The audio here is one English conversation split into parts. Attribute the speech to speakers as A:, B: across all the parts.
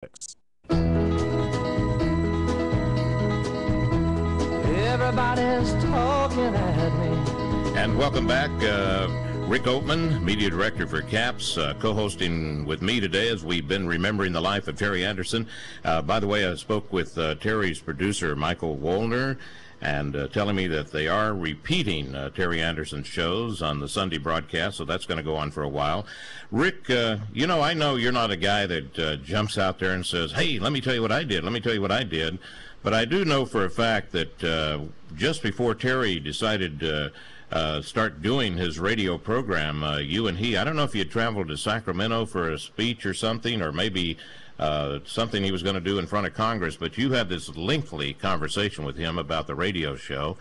A: Everybody's talking at me.
B: And welcome back. Rick Oatman, Media Director for CAPS, co-hosting with me today as we've been remembering the life of Terry Anderson. By the way, I spoke with Terry's producer, Michael Wollner, and telling me that they are repeating Terry Anderson's shows on the Sunday broadcast, so that's going to go on for a while. Rick, you know, I know you're not a guy that jumps out there and says, hey, let me tell you what I did, let me tell you what I did. But I do know for a fact that just before Terry decided to start doing his radio program, you and he, I don't know if you had traveled to Sacramento for a speech or something, or maybe something he was going to do in front of Congress, but you had this lengthy conversation with him about the radio show.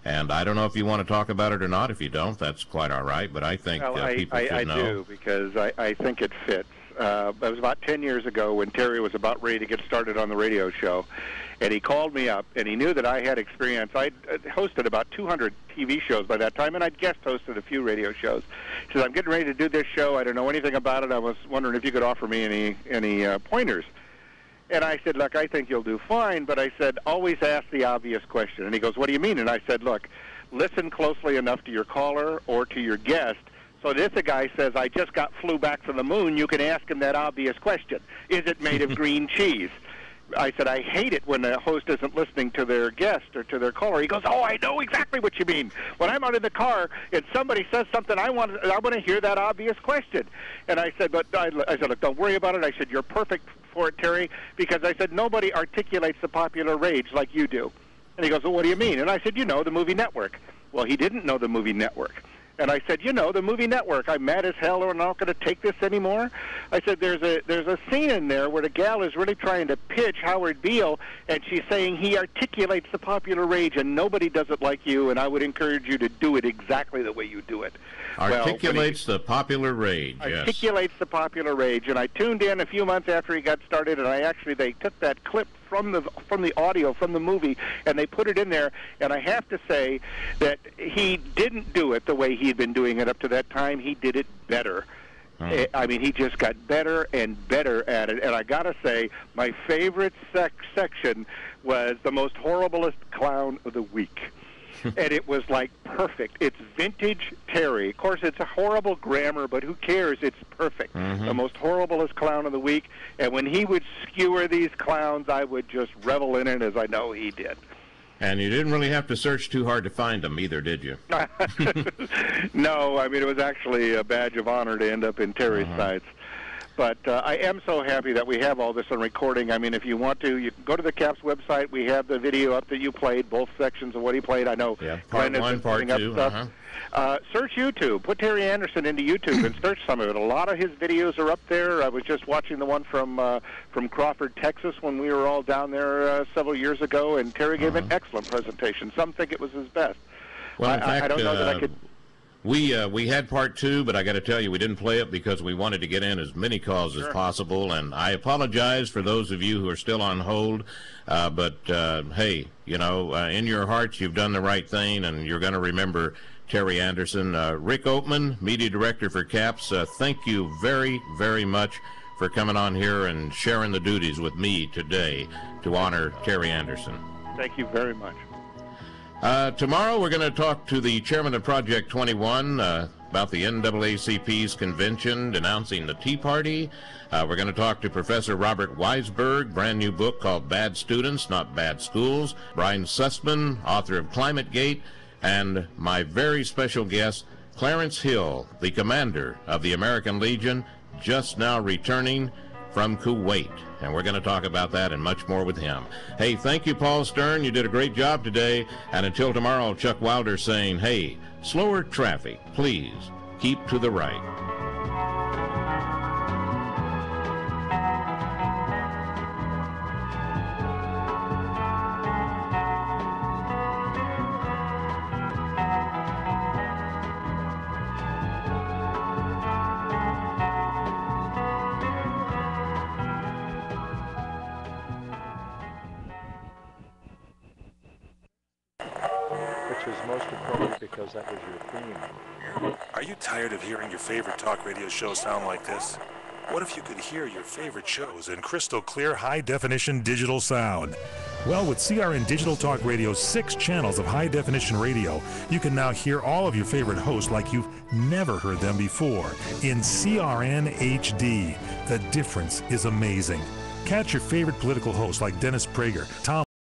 B: And I don't know if you want to talk about it or not. If you don't, that's quite all right. But I think people should know.
C: I do, because I think it fits. It was about 10 years ago when Terry was about ready to get started on the radio show. And he called me up, and he knew that I had experience. I'd hosted about 200 TV shows by that time, and I'd guest hosted a few radio shows. He said, I'm getting ready to do this show. I don't know anything about it. I was wondering if you could offer me any pointers. And I said, look, I think you'll do fine, but I said, always ask the obvious question. And he goes, what do you mean? And I said, look, listen closely enough to your caller or to your guest, so that if the guy says, I just flew back from the moon, you can ask him that obvious question. Is it made of green cheese? I said, I hate it when the host isn't listening to their guest or to their caller. He goes, oh, I know exactly what you mean. When I'm out in the car and somebody says something, I want to hear that obvious question. And I said, I said, look, don't worry about it. I said, you're perfect for it, Terry, because I said, nobody articulates the popular rage like you do. And he goes, well, what do you mean? And I said, you know, the movie Network. Well, he didn't know the movie Network. And I said, you know, the movie Network, I'm mad as hell, I'm not going to take this anymore. I said, there's a scene in there where the gal is really trying to pitch Howard Beale, and she's saying he articulates the popular rage, and nobody does it like you, and I would encourage you to do it exactly the way you do it.
B: Articulates the popular rage, yes.
C: Articulates the popular rage. And I tuned in a few months after he got started, and they took that clip from the audio from the movie, and they put it in there, and I have to say that he didn't do it the way he'd been doing it up to that time. He did it better. I mean, he just got better and better at it. And I got to say, my favorite section was the most horriblest clown of the week. And it was like perfect. It's vintage Terry. Of course, it's a horrible grammar, but who cares? It's perfect. The most horriblest clown of the week. And when he would skewer these clowns, I would just revel in it, as I know he did.
B: And you didn't really have to search too hard to find them either, did you?
C: No, I mean, it was actually a badge of honor to end up in Terry's sites. But I am so happy that we have all this on recording. I mean, if you want to, you can go to the CAPS website. We have the video up that you played, both sections of what he played. I know.
B: Yeah, part one, part two.
C: Search YouTube. Put Terry Anderson into YouTube and search some of it. A lot of his videos are up there. I was just watching the one from Crawford, Texas, when we were all down there several years ago, and Terry gave an excellent presentation. Some think it was his best.
B: Well, in fact,
C: I don't know that I could...
B: We had part two, but I got to tell you, we didn't play it because we wanted to get in as many calls as possible. And I apologize for those of you who are still on hold. But hey, you know, in your hearts, you've done the right thing, and you're going to remember Terry Anderson. Rick Oatman, Media Director for CAPS, thank you very, very much for coming on here and sharing the duties with me today to honor Terry Anderson.
C: Thank you very much.
B: Tomorrow we're going to talk to the chairman of Project 21 about the NAACP's convention denouncing the Tea Party. We're going to talk to Professor Robert Weisberg, brand new book called Bad Students, Not Bad Schools. Brian Sussman, author of ClimateGate, and my very special guest, Clarence Hill, the commander of the American Legion, just now returning from Kuwait. And we're going to talk about that and much more with him. Hey, thank you, Paul Stern. You did a great job today. And until tomorrow, Chuck Wilder saying, hey, slower traffic, please keep to the right.
D: Because that was your theme.
E: Are you tired of hearing your favorite talk radio show sound like this?
D: What if you could hear your favorite shows in crystal clear, high-definition digital sound? Well, with CRN Digital Talk Radio's 6 channels of high-definition radio, you can now hear all of your favorite hosts like you've never heard them before in CRN HD. The difference is amazing. Catch your favorite political hosts like Dennis Prager, Tom